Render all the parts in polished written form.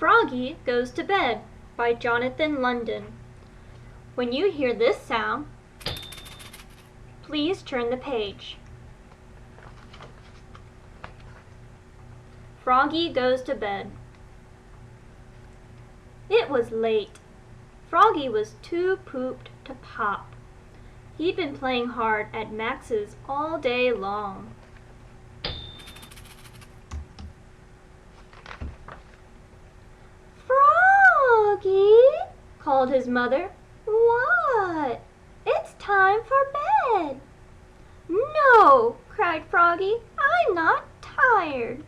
Froggy Goes to Bed by Jonathan London. When you hear this sound, please turn the page. Froggy Goes to Bed. It was late. Froggy was too pooped to pop. He'd been playing hard at Max's all day long. Froggy, called his mother. What? It's time for bed. No, cried Froggy. I'm not tired.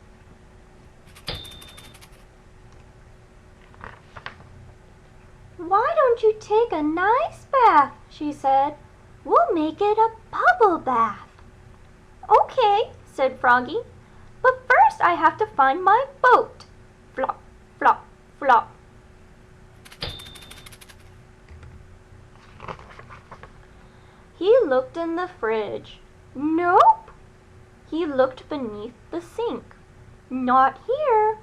Why don't you take a nice bath, she said. We'll make it a bubble bath. Okay, said Froggy, but first I have to find my boat. Flop, flop, flop. He looked in the fridge. Nope. He looked beneath the sink. Not here.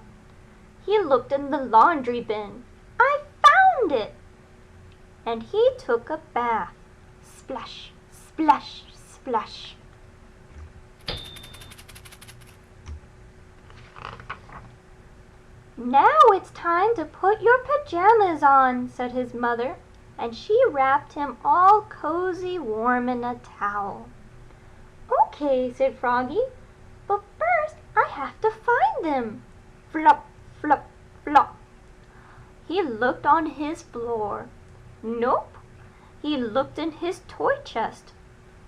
He looked in the laundry bin. I found it. And he took a bath. Splash, splash, splash. Now it's time to put your pajamas on, said his mother, and she wrapped him all cozy warm in a towel. Okay, said Froggy, but first I have to find them. Flop, flop, flop. He looked on his floor. Nope. He looked in his toy chest.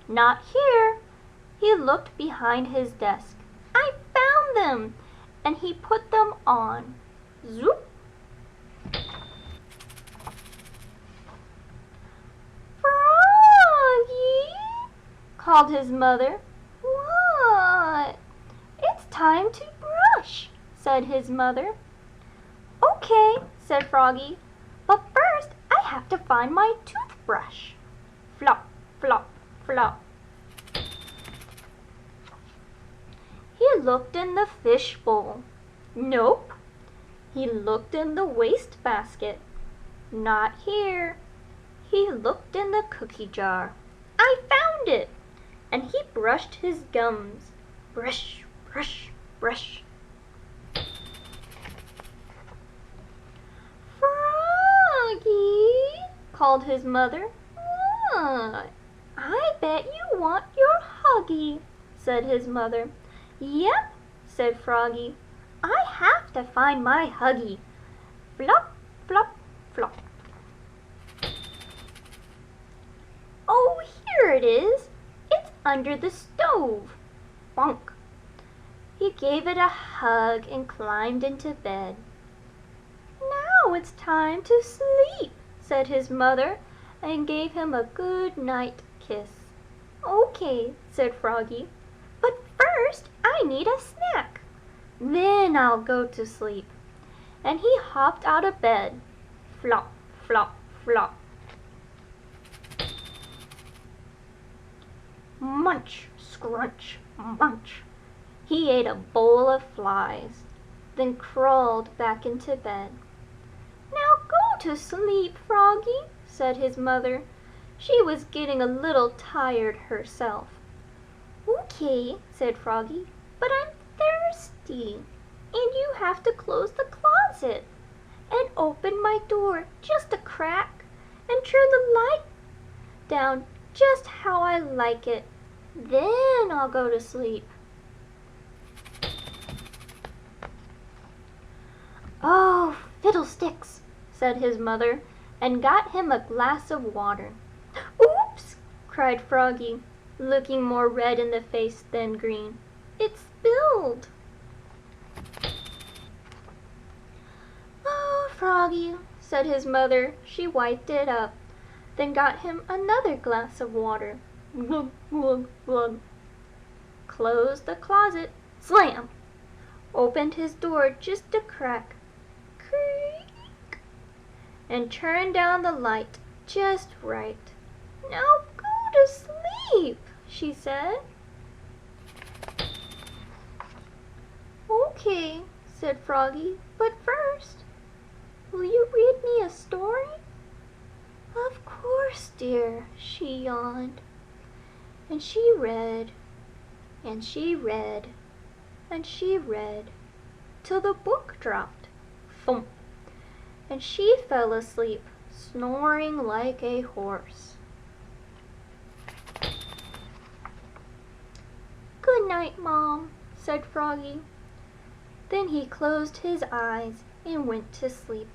Not here. He looked behind his desk. I found them, and he put them on. Zoop. Froggy, called his mother. What? It's time to brush, said his mother. Okay, said Froggy, but first I have to find my toothbrush. Flop, flop, flop. He looked in the fish bowl. Nope. He looked in the wastebasket. Not here. He looked in the cookie jar. I found it! And he brushed his gums. Brush, brush, brush. Froggy, called his mother. What? I bet you want your Huggy, said his mother. Yep, said Froggy. I have to find my Huggy. Flop, flop, flop. Oh, here it is. It's under the stove. Bonk. He gave it a hug and climbed into bed. Now it's time to sleep, said his mother, and gave him a good night kiss. Okay, said Froggy, but first I need a snack. Then I'll go to sleep. And he hopped out of bed. Flop, flop, flop. Munch, scrunch, munch. He ate a bowl of flies, then crawled back into bed. Now go to sleep, Froggy, said his mother. She was getting a little tired herself. Okay, said Froggy, but I'm thirsty, and you have to close the closet and open my door just a crack and turn the light down just how I like it. Then I'll go to sleep. Oh, fiddlesticks, said his mother, and got him a glass of water. Oops, cried Froggy, looking more red in the face than green. It spilled. Oh, Froggy, said his mother. She wiped it up, then got him another glass of water. Glug, glug, glug. Closed the closet. Slam! Opened his door just a crack. Creak! And turned down the light just right. Now go to sleep, she said. Okay, said Froggy, but first Will you read me a story?" "Of course, dear," she yawned. And she read, and she read, and she read, till the book dropped, thump, and she fell asleep, snoring like a horse. "Good night, Mom," said Froggy. Then he closed his eyes and went to sleep.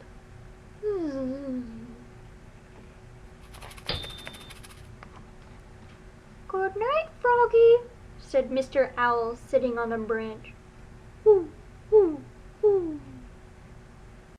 "Good night, Froggy," said Mr. Owl, sitting on a branch.